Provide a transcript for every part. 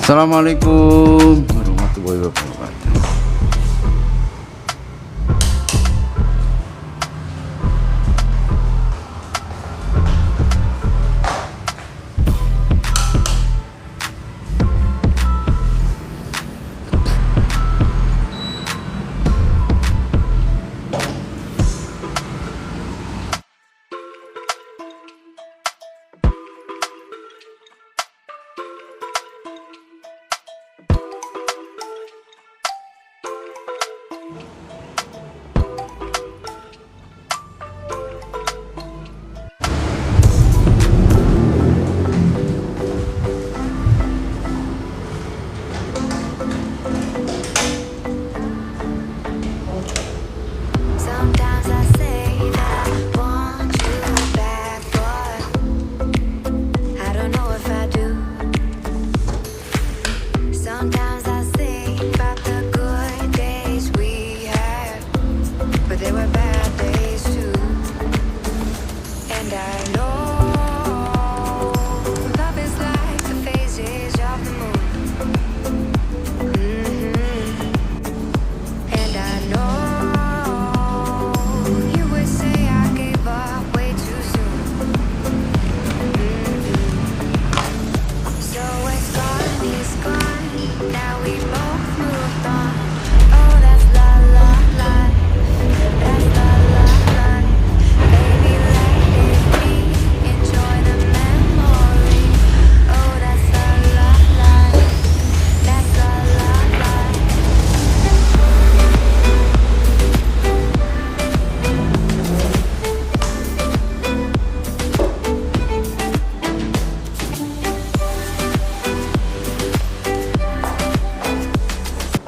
Assalamualaikum warahmatullahi wabarakatuh. Sometimes I say that I want you back, but I don't know if I do. Sometimes I think about the good days we had, but there were bad days too. And I know love is like the phases of the moon. And I know you would say I gave up way too soon. So it's gone, now we both moved on. Oh, that's la la life, that's la la life. Baby, let it be, enjoy the memory. Oh, that's la la life, that's la la life.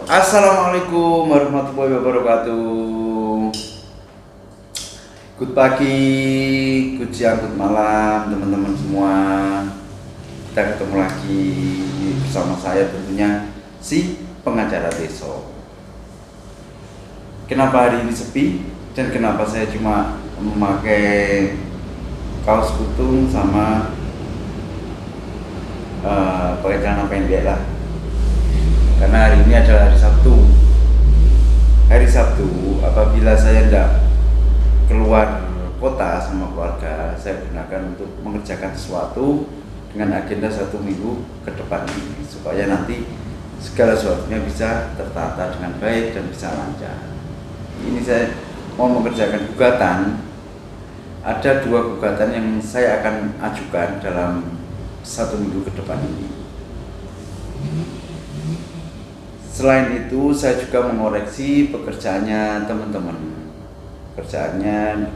Assalamualaikum warahmatullahi wabarakatuh. Good pagi, good siang, good malam teman-teman semua. Kita ketemu lagi bersama saya tentunya si pengacara desa. Kenapa hari ini sepi dan kenapa saya cuma memakai kaos kutung sama pakai celana pendek lah. Karena hari ini adalah hari Sabtu. Hari Sabtu, apabila saya tidak keluar kota sama keluarga, saya gunakan untuk mengerjakan sesuatu dengan agenda 1 minggu ke depan ini, supaya nanti segala sesuatunya bisa tertata dengan baik dan bisa lancar. Ini saya mau mengerjakan gugatan. Ada 2 gugatan yang saya akan ajukan dalam 1 minggu ke depan ini. Selain itu, saya juga mengoreksi pekerjaannya teman-teman. Pekerjaannya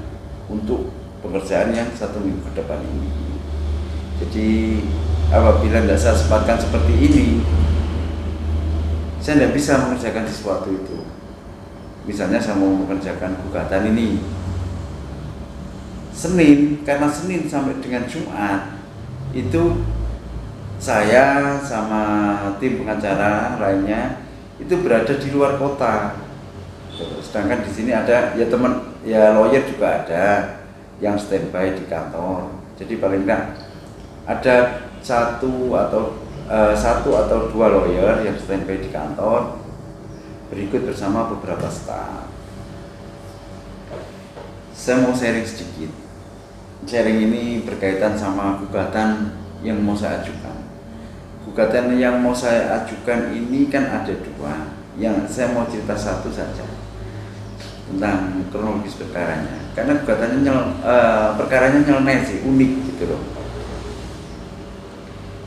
untuk pekerjaan yang 1 minggu ke depan ini. Jadi, apabila tidak saya sempatkan seperti ini, saya tidak bisa mengerjakan sesuatu itu. Misalnya saya mau mengerjakan gugatan ini Senin, karena Senin sampai dengan Jumat itu saya sama tim pengacara lainnya itu berada di luar kota. Sedangkan di sini ada ya teman, ya lawyer juga ada yang standby di kantor. Jadi paling enggak ada satu atau dua lawyer yang standby di kantor, berikut bersama beberapa staf. Saya mau sharing sedikit. Sharing ini berkaitan sama gugatan yang mau saya ajukan. Gugatan yang mau saya ajukan ini kan ada dua. Yang saya mau cerita satu saja tentang kronologis perkaranya. Karena gugatannya perkaranya nyeleneh sih, unik gitu loh.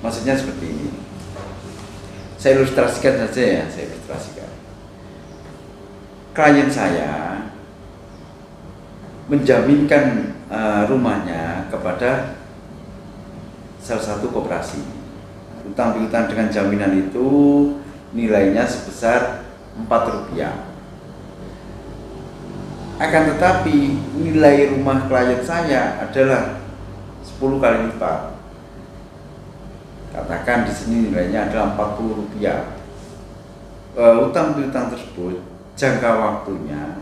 Maksudnya seperti ini. Saya ilustrasikan saja ya, Klien saya menjaminkan rumahnya kepada salah satu koperasi. Utang piutang dengan jaminan itu nilainya sebesar Rp4. Akan tetapi nilai rumah klien saya adalah 10 kali lipat. Katakan di sini nilainya adalah Rp40. Utang piutang tersebut jangka waktunya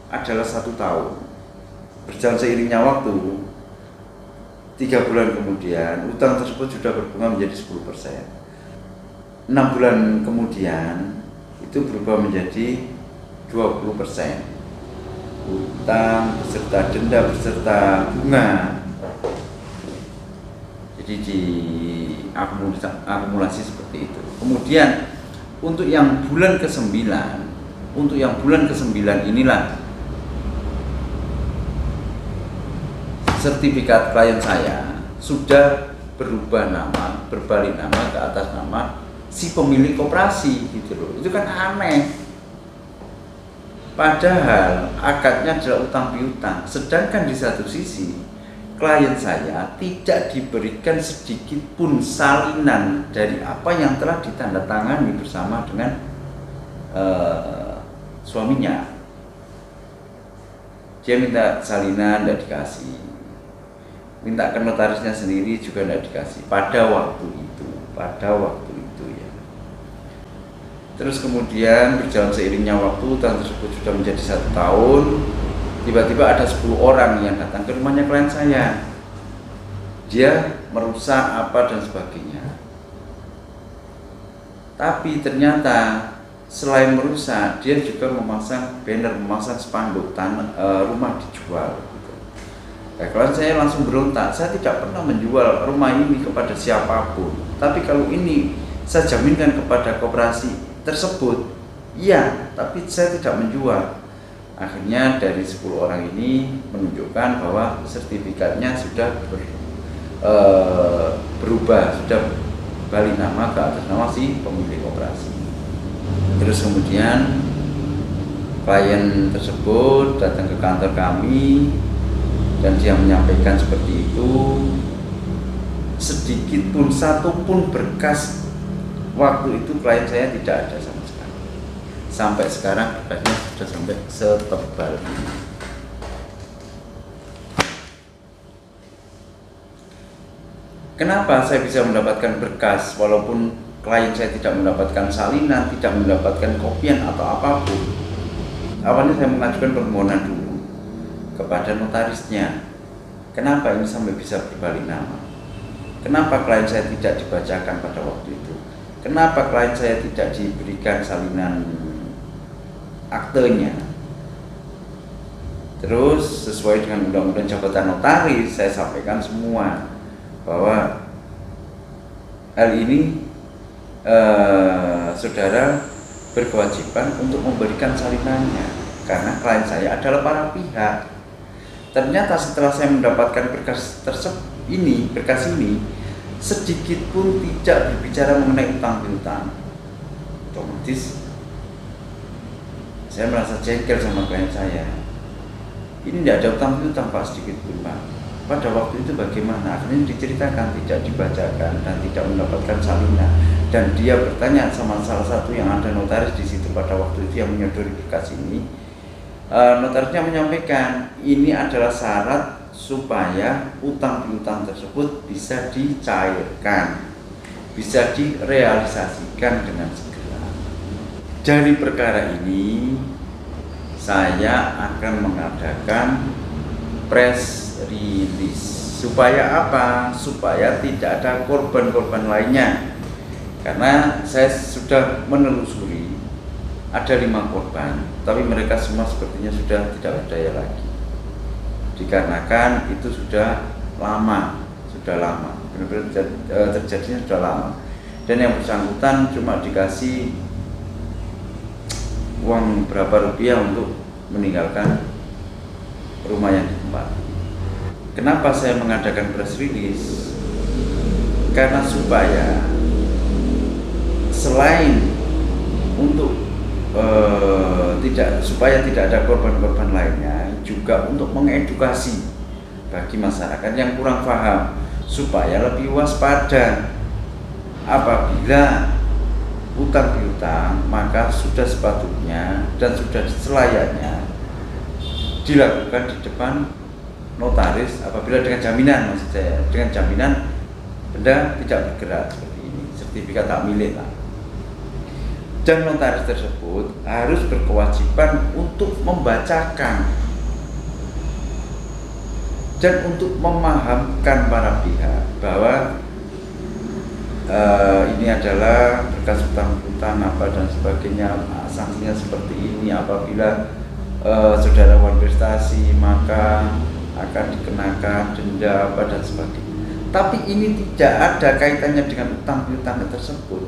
adalah 1 tahun. Berjalan seiringnya waktu, 3 bulan kemudian utang tersebut sudah berbunga menjadi 10%. 6 bulan kemudian itu berubah menjadi 20%. Utang beserta denda beserta bunga. Jadi diakumulasi seperti itu. Kemudian untuk yang bulan ke-9, inilah sertifikat klien saya sudah berubah nama, berbalik nama ke atas nama si pemilik koperasi gitu loh. Itu kan aneh. Padahal akadnya adalah utang piutang, sedangkan di satu sisi klien saya tidak diberikan sedikit pun salinan dari apa yang telah ditandatangani bersama dengan suaminya. Dia minta salinan, tidak dikasih. Minta ke notarisnya sendiri juga tidak dikasih pada waktu itu ya. Terus kemudian berjalan seiringnya waktu, utang tersebut sudah menjadi 1 tahun. Tiba-tiba ada 10 orang yang datang ke rumahnya klien saya. Dia merusak apa dan sebagainya. Tapi ternyata selain merusak, dia juga memasang banner, memasang spanduk rumah dijual. Klien saya langsung berontak, saya tidak pernah menjual rumah ini kepada siapapun. Tapi kalau ini saya jaminkan kepada koperasi tersebut, iya, tapi saya tidak menjual. Akhirnya dari 10 orang ini menunjukkan bahwa sertifikatnya sudah berubah, sudah balik nama ke atas nama si pemilik koperasi. Terus kemudian klien tersebut datang ke kantor kami dan dia menyampaikan seperti itu. Sedikit pun, satu pun berkas waktu itu klien saya tidak ada sama sekali. Sampai sekarang berkasnya sudah sampai setebal ini. Kenapa saya bisa mendapatkan berkas walaupun klien saya tidak mendapatkan salinan, tidak mendapatkan kopian atau apapun? Awalnya saya mengajukan permohonan dulu kepada notarisnya. Kenapa ini sampai bisa berbalik nama? Kenapa klien saya tidak dibacakan pada waktu itu? Kenapa klien saya tidak diberikan salinan aktenya? Terus sesuai dengan undang-undang jabatan notaris, saya sampaikan semua bahwa hal ini saudara berkewajiban untuk memberikan salinannya karena klien saya adalah para pihak. Ternyata setelah saya mendapatkan berkas ini, sedikit pun tidak berbicara mengenai utang piutang. Otomatis saya merasa jengkel sama klien saya. Ini tidak ada utang piutang Pak, sedikit pun Pak. Pada waktu itu bagaimana? Akhirnya diceritakan, tidak dibacakan dan tidak mendapatkan salinan. Dan dia bertanya sama salah satu yang ada notaris di situ pada waktu itu yang menyodori berkas ini. Notarisnya menyampaikan ini adalah syarat supaya utang piutang tersebut bisa dicairkan, bisa direalisasikan dengan segera. Dari perkara ini saya akan mengadakan press release. Supaya apa? Supaya tidak ada korban-korban lainnya. Karena saya sudah menelusuri, ada 5 korban, tapi mereka semua sepertinya sudah tidak berdaya lagi. Dikarenakan itu sudah lama, benar-benar terjadinya sudah lama. Dan yang bersangkutan cuma dikasih uang berapa rupiah untuk meninggalkan rumah yang ditempati. Kenapa saya mengadakan press release? Karena supaya selain untuk supaya tidak ada korban-korban lainnya, juga untuk mengedukasi bagi masyarakat yang kurang paham supaya lebih waspada apabila utang piutang, maka sudah sepatutnya dan sudah selayaknya dilakukan di depan notaris apabila dengan jaminan, maksud saya dengan jaminan benda tidak bergerak seperti ini, sertifikat hak milik lah. Dan notaris tersebut harus berkewajiban untuk membacakan dan untuk memahamkan para pihak bahwa ini adalah berkas utang-utang apa dan sebagainya, sanksinya seperti ini. Apabila saudara berprestasi maka akan dikenakan denda apa dan sebagainya. Tapi ini tidak ada kaitannya dengan utang piutang tersebut.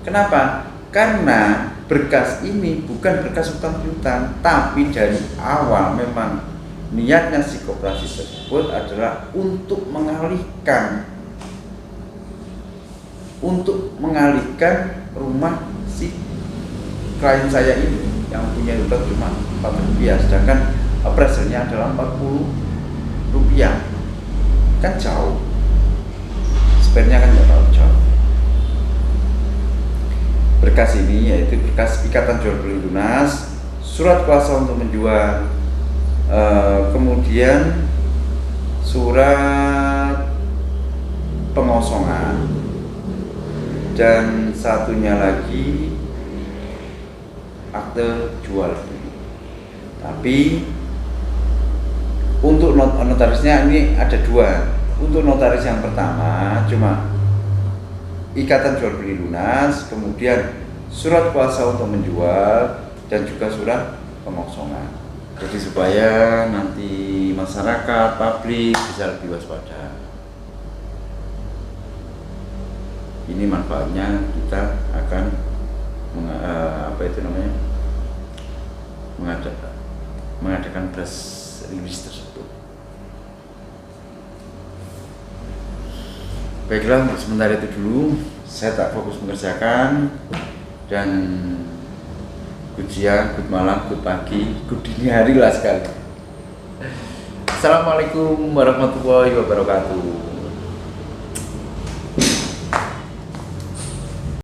Kenapa? Karena berkas ini bukan berkas utang piutang, tapi dari awal memang niatnya si koperasi tersebut adalah untuk mengalihkan rumah si klien saya ini yang punya utang cuma 4 rupiah, sedangkan appraisalnya adalah 40 rupiah. Kan jauh, spare-nya kan nggak terlalu jauh. Berkas ini yaitu berkas ikatan jual beli lunas, surat kuasa untuk menjual, kemudian surat pengosongan, dan satunya lagi akte jual beli. Tapi untuk notarisnya ini ada 2. Untuk notaris yang pertama cuma ikatan jual beli lunas, kemudian surat kuasa untuk menjual, dan juga surat pengosongan. Jadi supaya nanti masyarakat, publik bisa lebih waspada. Ini manfaatnya kita akan mengadakan press release tersebut. Baiklah, untuk sementara itu dulu saya tak fokus mengerjakan, dan good siang, good malam, good pagi, good dini hari lah sekali. Assalamualaikum warahmatullahi wabarakatuh.